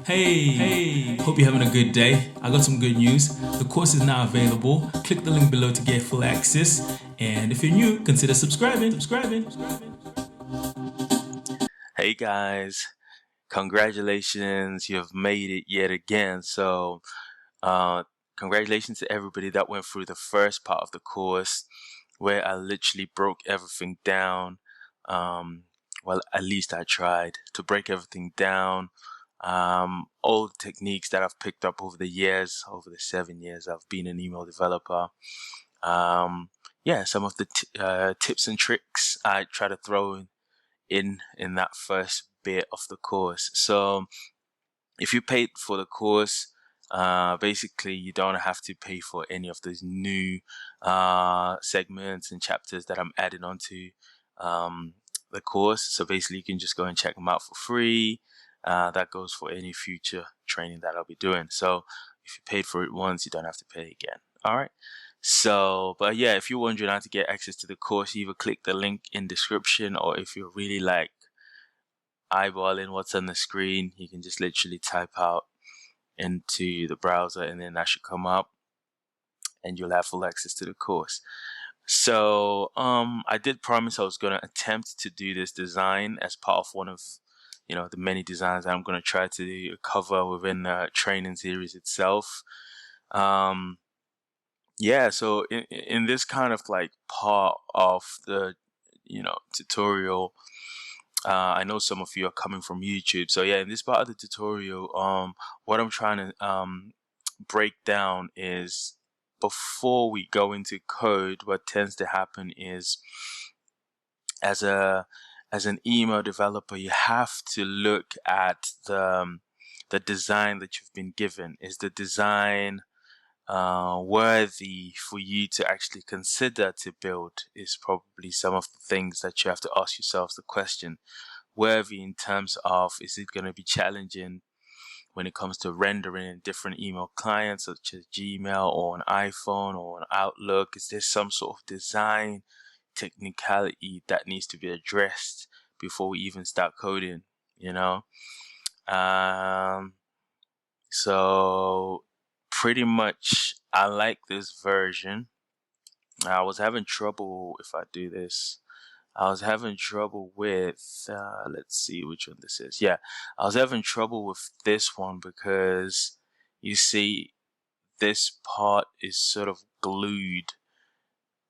Hey, hope you're having a good day. I got some good news. The course is now available. Click the link below to get full access. And if you're new, consider subscribing. Hey guys, congratulations, you've made it yet again. So, congratulations to everybody that went through the first part of the course where I literally broke everything down. Well, at least I tried to break everything down. All the techniques that I've picked up over the years, over the 7 years I've been an email developer. Yeah, some of the tips and tricks I try to throw in that first bit of the course. So if you paid for the course, basically you don't have to pay for any of those new segments and chapters that I'm adding onto the course. So basically you can just go and check them out for free. That goes for any future training that I'll be doing. So if you paid for it once, you don't have to pay again. All right. So, but yeah, if you're wondering how to get access to the course, either click the link in description, or if you're really like eyeballing what's on the screen, you can just literally type out into the browser and then that should come up and you'll have full access to the course. So I did promise I was going to attempt to do this design as part of one of the many designs that I'm going to try to cover within the training series itself. Yeah, so in this kind of like part of the tutorial, I know some of you are coming from YouTube. So yeah, in this part of the tutorial, what I'm trying to break down is, before we go into code, what tends to happen is, as an email developer, you have to look at the design that you've been given. Is the design worthy for you to actually consider to build? Is probably some of the things that you have to ask yourselves the question. Worthy in terms of, is it going to be challenging when it comes to rendering in different email clients such as Gmail or an iPhone or an Outlook? Is there some sort of design technicality that needs to be addressed before we even start coding, so pretty much I like this version. I was having trouble if I do this. I was having trouble with, let's see which one this is. Yeah, I was having trouble with this one because you see this part is sort of glued,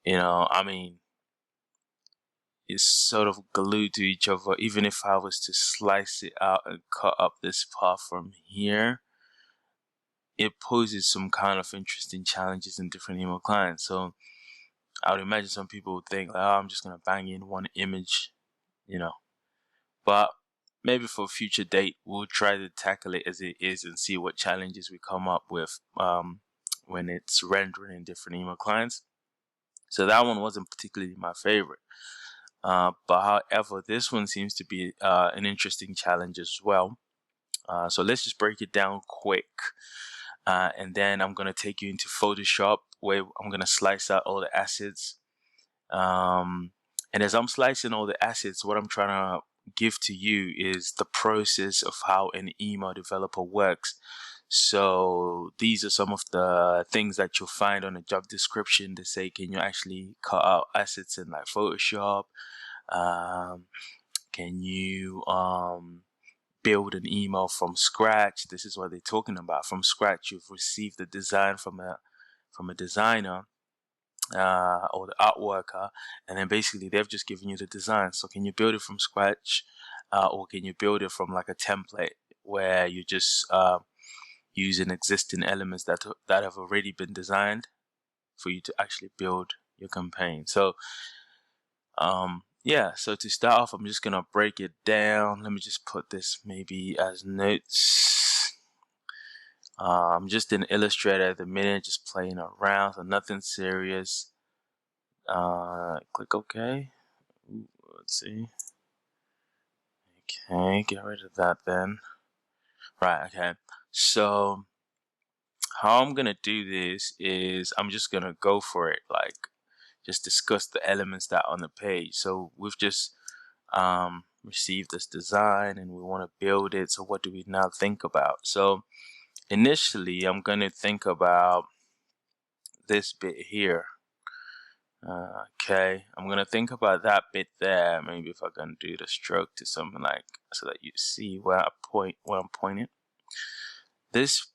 I mean, it's sort of glued to each other. Even if I was to slice it out and cut up this part from here, it poses some kind of interesting challenges in different email clients. So I would imagine some people would think, like, oh, I'm just going to bang in one image, but maybe for a future date, we'll try to tackle it as it is and see what challenges we come up with when it's rendering in different email clients. So that one wasn't particularly my favorite. But however, this one seems to be an interesting challenge as well. So let's just break it down quick. And then I'm going to take you into Photoshop, where I'm going to slice out all the assets. And as I'm slicing all the assets, what I'm trying to give to you is the process of how an email developer works. So these are some of the things that you'll find on a job description. They say, can you actually cut out assets in like Photoshop? Can you build an email from scratch? This is what they're talking about. From scratch, you've received the design from a designer or the art worker, and then basically they've just given you the design. So can you build it from scratch, or can you build it from like a template where you just using existing elements that have already been designed for you to actually build your campaign? So yeah, so to start off, I'm just gonna break it down. Let me just put this maybe as notes. I'm just in Illustrator at the minute, just playing around, so nothing serious. Click OK. Ooh, let's see. Okay, get rid of that then. Right, okay. So how I'm gonna do this is I'm just gonna go for it, like just discuss the elements that are on the page. So we've just received this design and we want to build it. So what do we now think about? So initially, I'm going to think about this bit here. Okay, I'm going to think about that bit there. Maybe if I can do the stroke to something like, so that you see where I'm pointing. This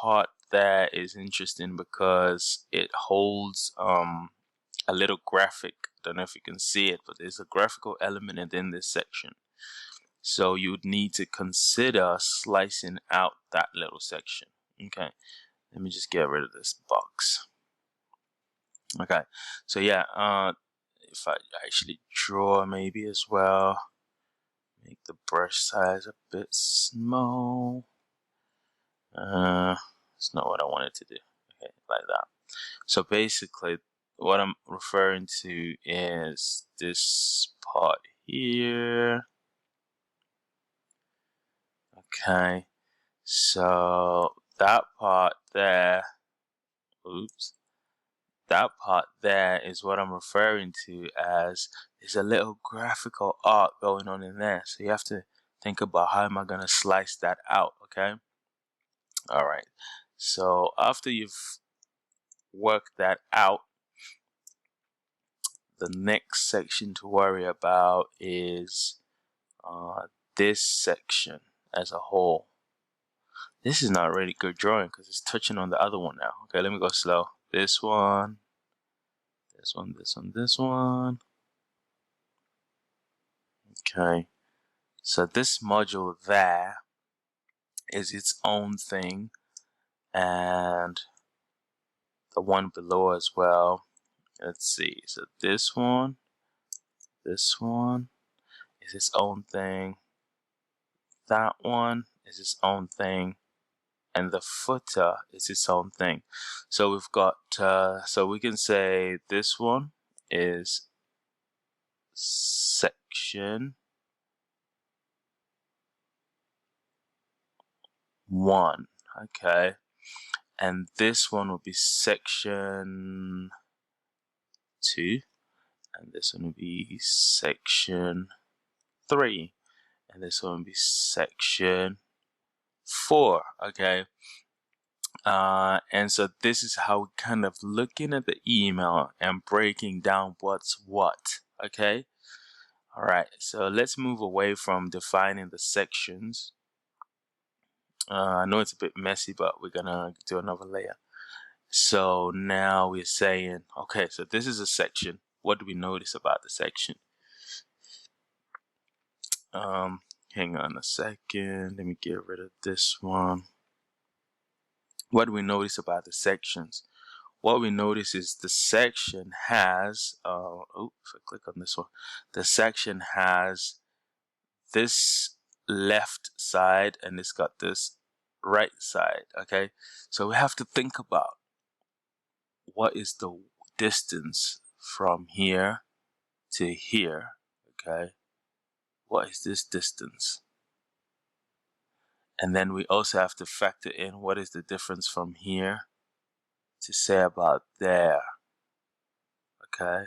part there is interesting because it holds a little graphic. Don't know if you can see it, but there's a graphical element within this section. So you would need to consider slicing out that little section. Okay, let me just get rid of this box. Okay, so yeah, if I actually draw maybe as well, make the brush size a bit small. It's not what I wanted to do. Okay, like that. So basically, what I'm referring to is this part here. Okay, so that part there, oops, that part there is what I'm referring to as there's a little graphical art going on in there. So you have to think about how am I going to slice that out, okay? All right, so after you've worked that out, the next section to worry about is this section as a whole. This is not really good drawing because it's touching on the other one now. Okay, let me go slow. This one, this one, this one, this one. Okay, so this module there is its own thing, and the one below as well. Let's see, so this one is its own thing. That one is its own thing. And the footer is its own thing. So we've got, so we can say this one is section 1, okay, and this one will be section 2, and this one will be section 3, and this one will be section 4, okay. And so this is how we're kind of looking at the email and breaking down what's what, okay? All right, so let's move away from defining the sections. I know it's a bit messy, but we're gonna do another layer. So now we're saying, okay, so this is a section. What do we notice about the section? Hang on a second. Let me get rid of this one. What do we notice about the sections? What we notice is the section has, if I click on this one, the section has this left side and it's got this right side, okay? So we have to think about what is the distance from here to here, okay? What is this distance? And then we also have to factor in what is the difference from here to say about there, okay?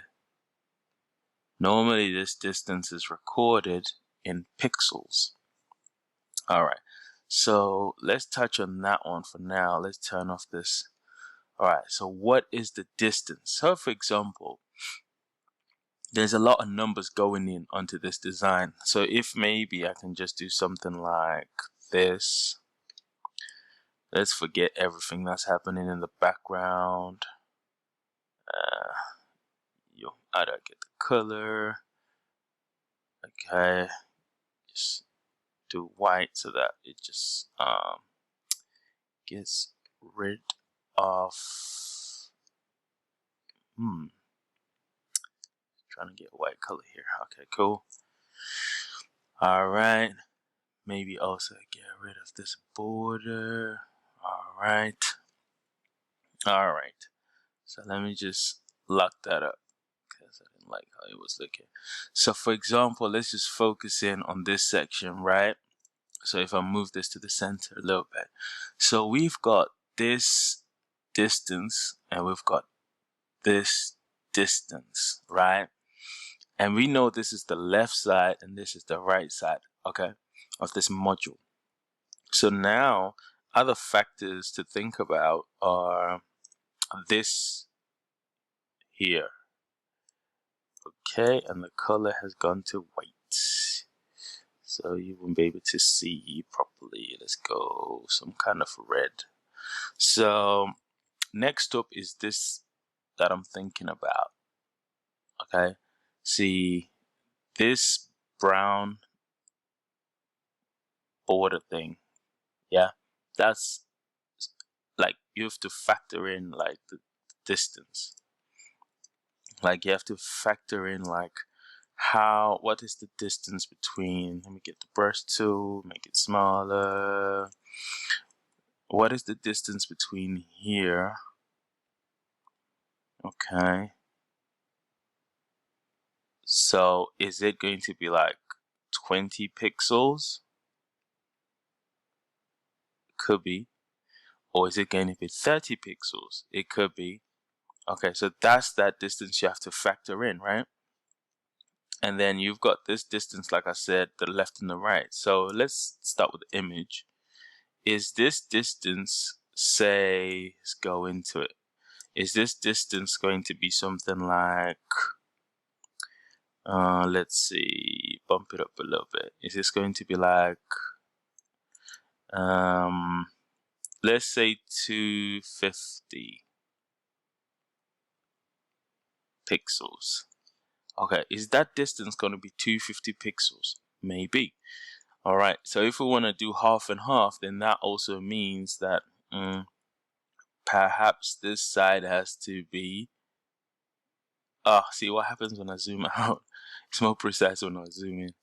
Normally this distance is recorded in pixels. All right, so let's touch on that one for now. Let's turn off this. All right, so what is the distance? So for example, there's a lot of numbers going in onto this design. So if maybe I can just do something like this. Let's forget everything that's happening in the background. I don't get the color. Okay, just do white so that it just gets rid of. Trying to get white color here. Okay, cool. All right. Maybe also get rid of this border. All right. All right. So let me just lock that up because I didn't like how it was looking. So for example, let's just focus in on this section, right? So if I move this to the center a little bit. So we've got this distance and we've got this distance, right? And we know this is the left side and this is the right side, okay, of this module. So now other factors to think about are this here. Okay, and the color has gone to white, so you won't be able to see properly. Let's go some kind of red. So next up is this that I'm thinking about. Okay, see this brown border thing, yeah, that's like you have to factor in like the distance. Like you have to factor in like what is the distance between, let me get the brush tool, make it smaller. What is the distance between here? Okay. So is it going to be like 20 pixels? Could be. Or is it going to be 30 pixels? It could be. Okay, so that's that distance you have to factor in, right? And then you've got this distance, like I said, the left and the right. So let's start with the image. Is this distance, say, let's go into it. Is this distance going to be something like, let's see, bump it up a little bit. Is this going to be like, let's say 250 pixels. Okay, is that distance going to be 250 pixels? Maybe. All right, so if we want to do half and half, then that also means that perhaps this side has to be, see what happens when I zoom out. It's more precise when I zoom in.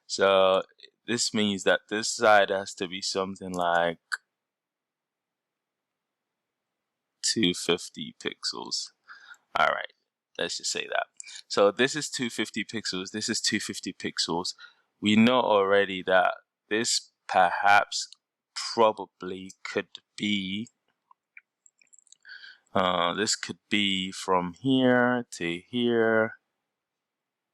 So this means that this side has to be something like 250 pixels. All right, let's just say that. So this is 250 pixels, this is 250 pixels. We know already that this perhaps probably could be, this could be from here to here.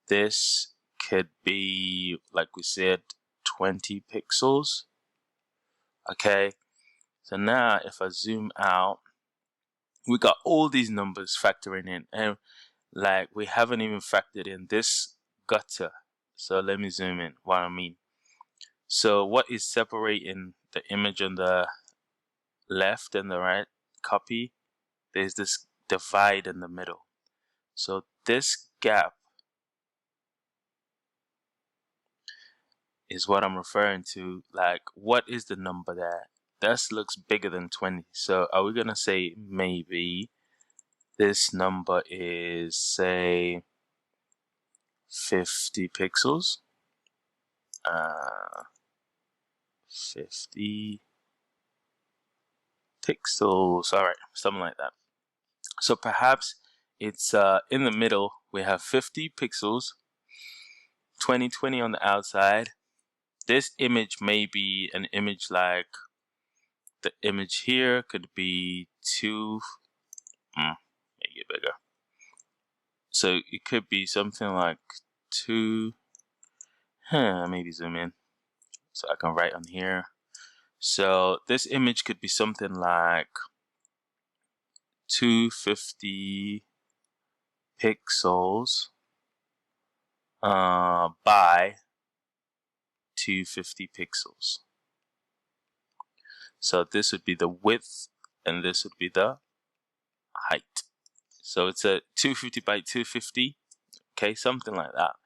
This could be, like we said, 20 pixels. Okay, so now if I zoom out, we got all these numbers factoring in, and like we haven't even factored in this gutter. So let me zoom in what I mean. So what is separating the image on the left and the right copy? There's this divide in the middle. So this gap is what I'm referring to. Like, what is the number there? This looks bigger than 20. So are we gonna say maybe this number is, say, 50 pixels? 50 pixels. All right, something like that. So perhaps it's in the middle. We have 50 pixels, 20 on the outside. This image may be an image like the image here could be make it bigger. So it could be something like 2. Maybe zoom in so I can write on here. So this image could be something like 250 pixels by 250 pixels. So this would be the width and this would be the height. So it's a 250 by 250, okay, something like that.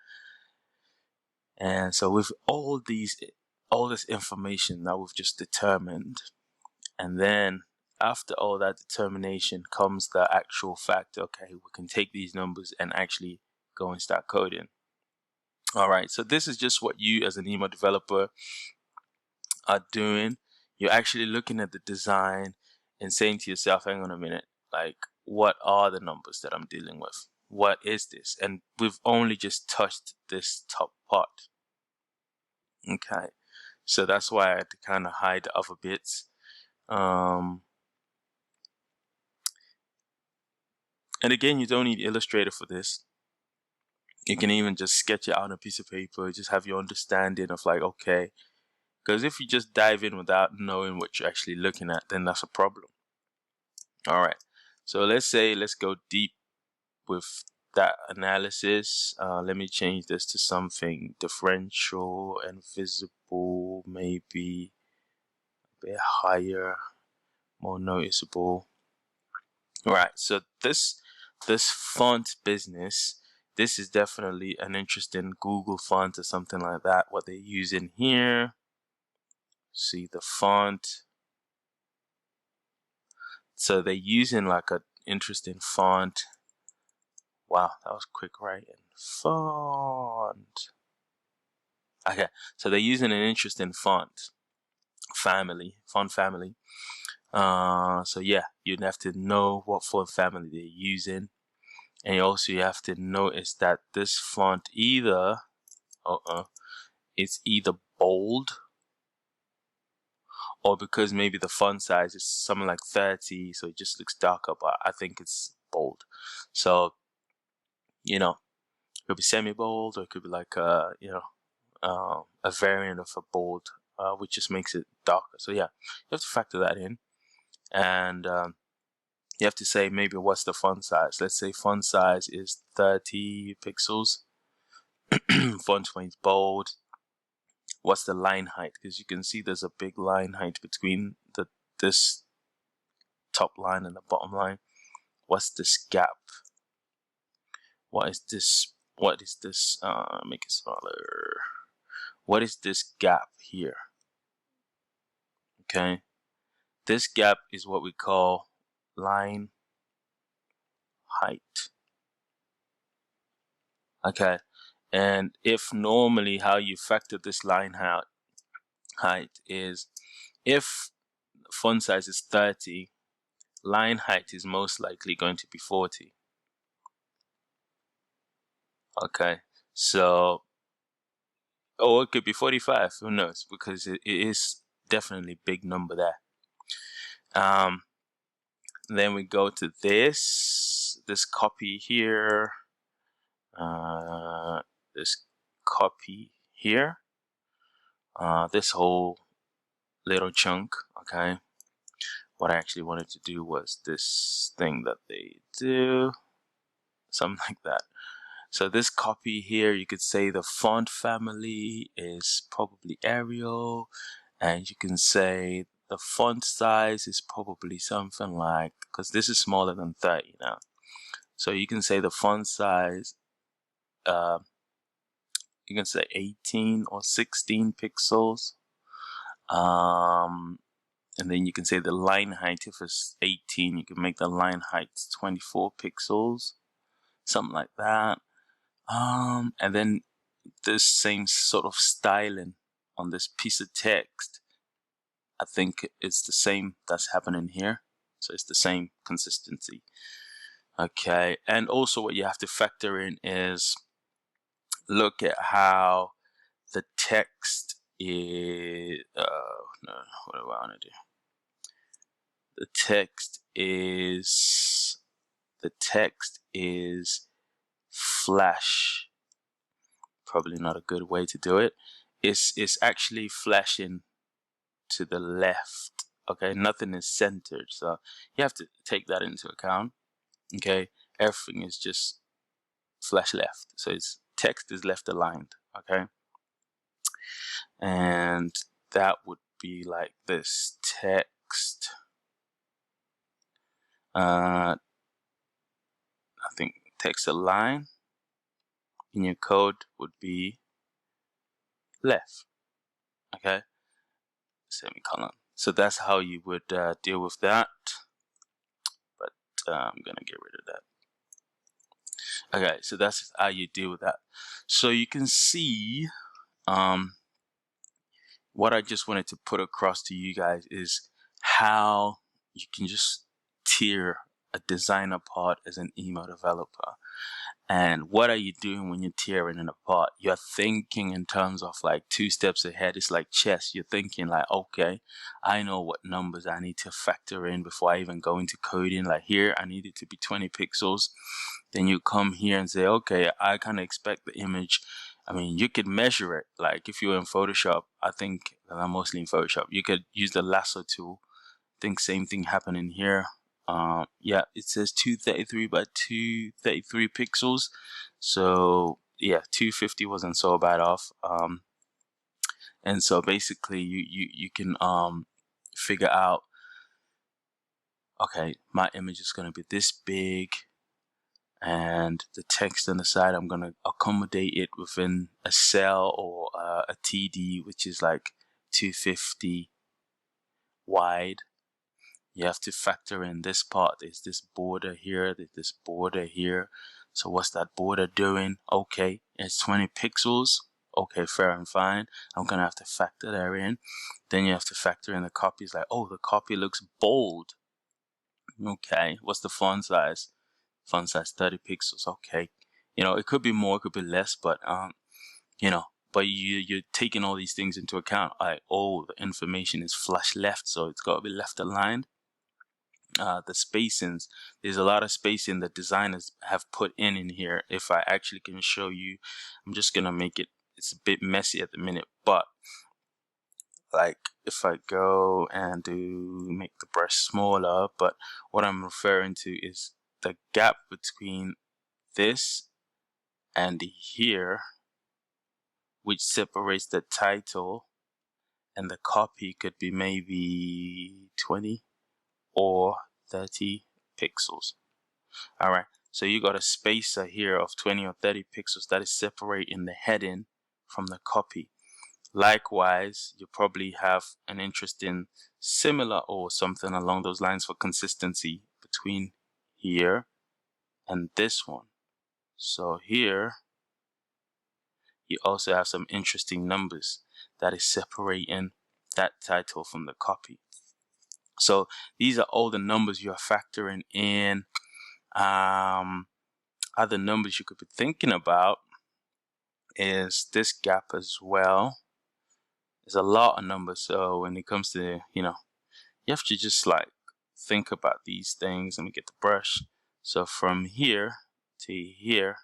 And so with all this information that we've just determined, and then after all that determination comes the actual fact, okay, we can take these numbers and actually go and start coding. All right, so this is just what you as an email developer are doing. You're actually looking at the design and saying to yourself, hang on a minute, like, what are the numbers that I'm dealing with? What is this? And we've only just touched this top part. Okay, so that's why I had to kind of hide the other bits. And again, you don't need Illustrator for this. You can even just sketch it out on a piece of paper, just have your understanding of like, okay, because if you just dive in without knowing what you're actually looking at, then that's a problem. All right, so let's go deep with that analysis. Let me change this to something differential and visible, maybe a bit higher, more noticeable. All right, so this font business, this is definitely an interesting Google font or something like that. What they use in here, see the font. So they're using like an interesting font. Wow, that was quick writing. Font. Okay, so they're using an interesting font family. So yeah, you'd have to know what font family they're using. And also you have to notice that this font it's either bold, or because maybe the font size is something like 30, so it just looks darker, but I think it's bold. So, it could be semi-bold, or it could be like a variant of a bold, which just makes it darker. So yeah, you have to factor that in. And you have to say maybe what's the font size. Let's say font size is 30 pixels. Font weight is bold. What's the line height? Because you can see there's a big line height between this top line and the bottom line. What's this gap? What is this? Make it smaller. What is this gap here? Okay, this gap is what we call line height. Okay, and if normally how you factor this line height is, if font size is 30, line height is most likely going to be 40. Okay, so, or it could be 45, who knows, because it is definitely a big number there. Then we go to this copy here, this copy here, this whole little chunk. Okay, what I actually wanted to do was this thing that they do, something like that. So this copy here, you could say the font family is probably Arial, and you can say the font size is probably something like, because this is smaller than 30 now, so you can say the font size, you can say 18 or 16 pixels, and then you can say the line height, if it's 18, you can make the line height 24 pixels, something like that. And then this same sort of styling on this piece of text, I think it's the same that's happening here. So it's the same consistency. Okay, and also what you have to factor in is look at how the text is, no, what do I want to do? The text is flash. Probably not a good way to do it. It's actually flashing to the left. Okay, nothing is centered, so you have to take that into account. Okay, everything is just flash left, so its text is left aligned. Okay, and that would be like this text. I think text align in your code would be left. Okay, semicolon. So that's how you would deal with that. But I'm gonna get rid of that. Okay, so that's how you deal with that. So you can see what I just wanted to put across to you guys is how you can just tier a design apart as an email developer. And what are you doing when you're tearing it apart? You're thinking in terms of like 2 steps ahead. It's like chess. You're thinking like, okay, I know what numbers I need to factor in before I even go into coding. Like here, I need it to be 20 pixels. then you come here and say, okay, I kind of expect the image. I mean, you could measure it. Like if you're in Photoshop, I think I'm mostly in Photoshop, you could use the lasso tool. I think same thing happening here. Yeah, it says 233 by 233 pixels. So yeah, 250 wasn't so bad off. And so basically you can figure out, okay, my image is going to be this big, and the text on the side, I'm going to accommodate it within a cell or a TD, which is like 250 wide. You have to factor in this part. There's this border here, there's this border here. So what's that border doing? Okay, it's 20 pixels. Okay, fair and fine. I'm going to have to factor that in. Then you have to factor in the copy. It's like, oh, the copy looks bold. Okay, what's the font size? Font size 30 pixels. Okay, it could be more, it could be less, but but you're taking all these things into account. Like, oh, the information is flush left, so it's got to be left aligned. The spacings, there's a lot of spacing that designers have put in here. If I actually can show you, I'm just gonna make it, it's a bit messy at the minute, but like if I go and make the brush smaller, but what I'm referring to is the gap between this and here, which separates the title and the copy, could be maybe 20 or 30 pixels. All right, so you got a spacer here of 20 or 30 pixels that is separating the heading from the copy. Likewise, you probably have an interest in similar or something along those lines for consistency between here and this one. So here you also have some interesting numbers that is separating that title from the copy. So these are all the numbers you are factoring in. Other numbers you could be thinking about is this gap as well. There's a lot of numbers, so when it comes to, you have to just like think about these things. Let me get the brush. So from here to here,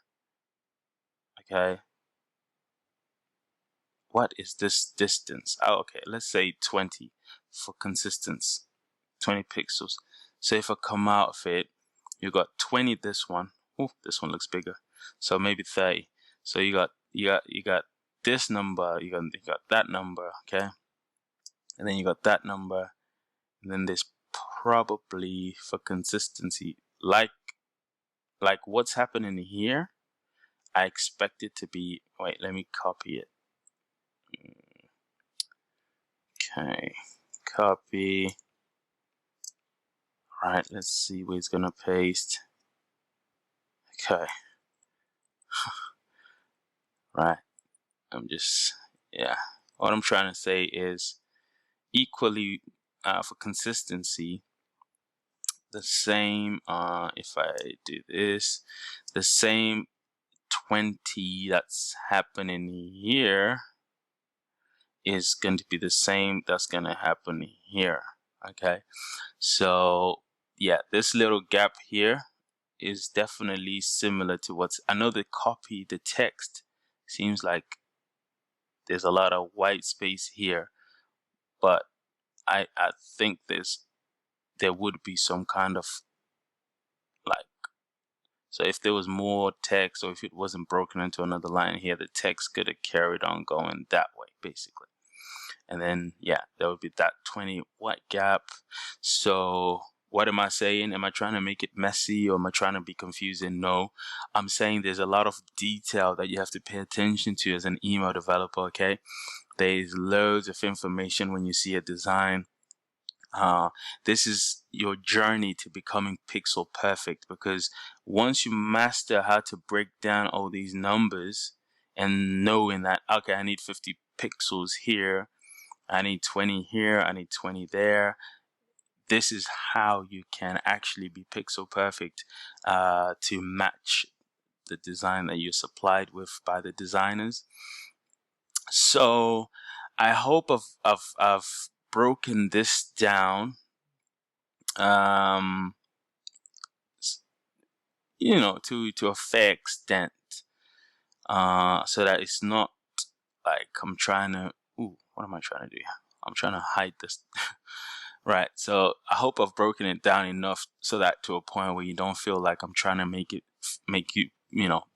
okay, what is this distance? Oh, okay, let's say 20 for consistency, 20 pixels. So if I come out of it, you got 20 this one. Oh, this one looks bigger. So maybe 30. So you got this number, you got that number, okay? And then you got that number. And then there's probably, for consistency, like what's happening here, I expect it to be, wait, let me copy it. Okay, copy. All right, let's see where it's gonna paste. Okay. Right. What I'm trying to say is equally for consistency, the same, if I do this, the same 20 that's happening here is going to be the same that's going to happen here. Okay, so yeah, this little gap here is definitely similar to I know the copy, the text seems like there's a lot of white space here, but I think there would be some kind of like, so if there was more text, or if it wasn't broken into another line here, the text could have carried on going that way basically. And then yeah, there would be that 20 white gap. So what am I saying? Am I trying to make it messy, or am I trying to be confusing? No, I'm saying there's a lot of detail that you have to pay attention to as an email developer, okay? There's loads of information when you see a design. This is your journey to becoming pixel perfect, because once you master how to break down all these numbers and knowing that, okay, I need 50 pixels here, I need 20 here, I need 20 there, this is how you can actually be pixel perfect to match the design that you're supplied with by the designers. So I hope I've broken this down. to a fair extent, so that it's not like I'm trying to. Ooh, what am I trying to do? I'm trying to hide this. Right. So I hope I've broken it down enough so that to a point where you don't feel like I'm trying to make you,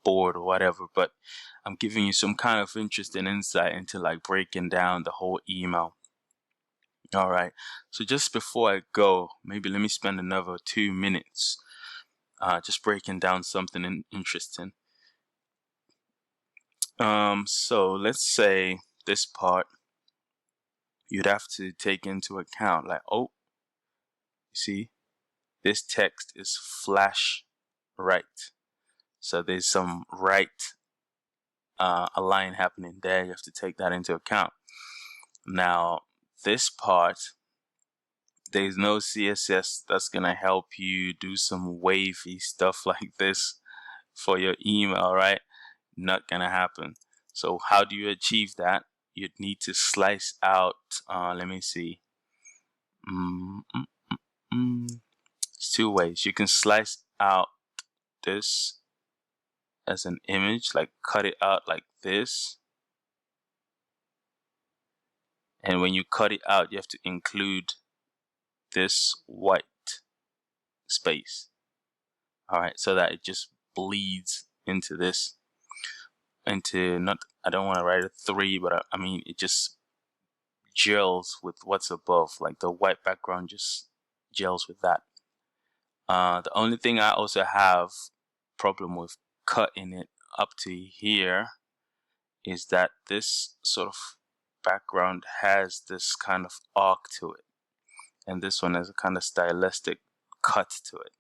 bored or whatever, but I'm giving you some kind of interesting insight into like breaking down the whole email. All right. So just before I go, maybe let me spend another 2 minutes just breaking down something interesting. So let's say this part you'd have to take into account, like, oh, you see, this text is flash right. So there's some right align happening there. You have to take that into account. Now, this part, there's no CSS that's going to help you do some wavy stuff like this for your email, right? Not going to happen. So how do you achieve that? You'd need to slice out, let me see. It's 2 ways. You can slice out this as an image, like cut it out like this. And when you cut it out, you have to include this white space. All right, so that it just bleeds into this, I don't want to write a 3, but I mean, it just gels with what's above, like the white background just gels with that. The only thing I also have problem with cutting it up to here is that this sort of background has this kind of arc to it, and this one has a kind of stylistic cut to it.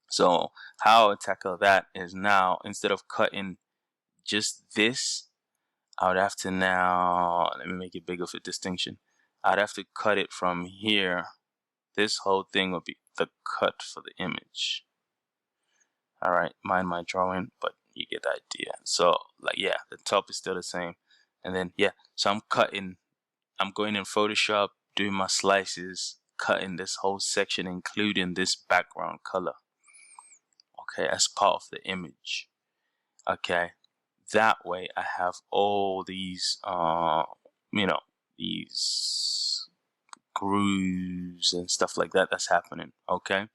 So how I tackle that is, now instead of cutting just this, I would have to now, let me make it big of a distinction. I'd have to cut it from here. This whole thing would be the cut for the image. All right, mind my drawing, but you get the idea. So like, yeah, the top is still the same. And then, yeah, so I'm going in Photoshop, doing my slices, cutting this whole section, including this background color. Okay, as part of the image. Okay, that way I have all these, these grooves and stuff like that that's happening. Okay.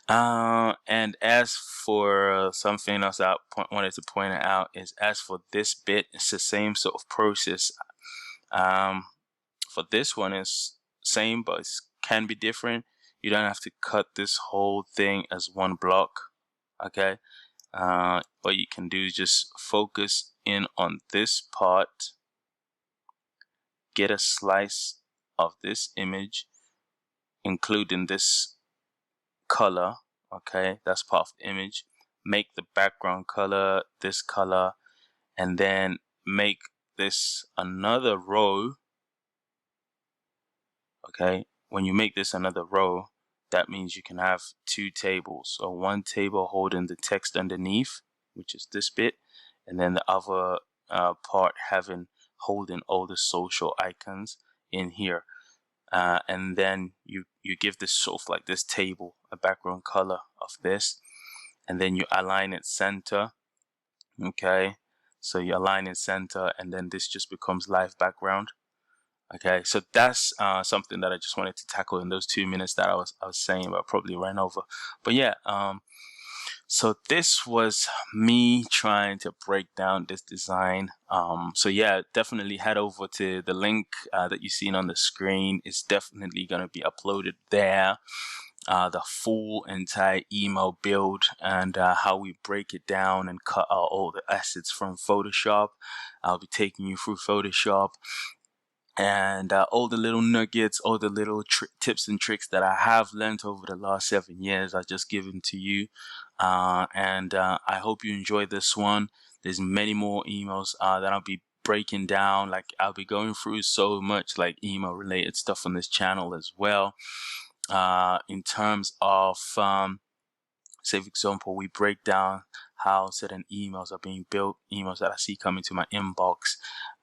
And as for something else I wanted to point out is, as for this bit, it's the same sort of process. For this one, is same, but it can be different. You don't have to cut this whole thing as one block. Okay. What you can do is just focus in on this part, get a slice of this image, including this color. Okay, that's part of the image. Make the background color this color, and then make this another row. Okay, when you make this another row, that means you can have 2 tables. So one table holding the text underneath, which is this bit, and then the other part holding all the social icons in here. And then you give this sort of like this table a background color of this, and then you align it center. Okay, so you align it center, and then this just becomes live background. Okay, so that's something that I just wanted to tackle in those 2 minutes that I was saying, but I probably ran over. But yeah, so this was me trying to break down this design. So yeah, definitely head over to the link that you've seen on the screen. It's definitely going to be uploaded there. The full entire email build, and how we break it down and cut out all the assets from Photoshop. I'll be taking you through Photoshop, and all the little nuggets, all the little tips and tricks that I have learned over the last 7 years, I just given to you. And I hope you enjoy this one. There's many more emails that I'll be breaking down. Like, I'll be going through so much like email related stuff on this channel as well. In terms of, say for example, we break down how certain emails are being built, emails that I see coming to my inbox.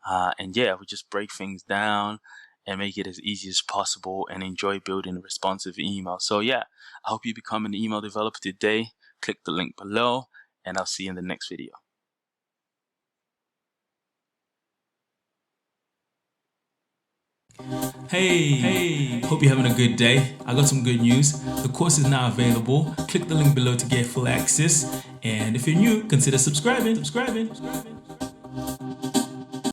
And yeah, we just break things down and make it as easy as possible and enjoy building a responsive email. So yeah, I hope you become an email developer today. click the link below, and I'll see you in the next video. Hey, hope you're having a good day. I got some good news. The course is now available. Click the link below to get full access. And if you're new, consider subscribing.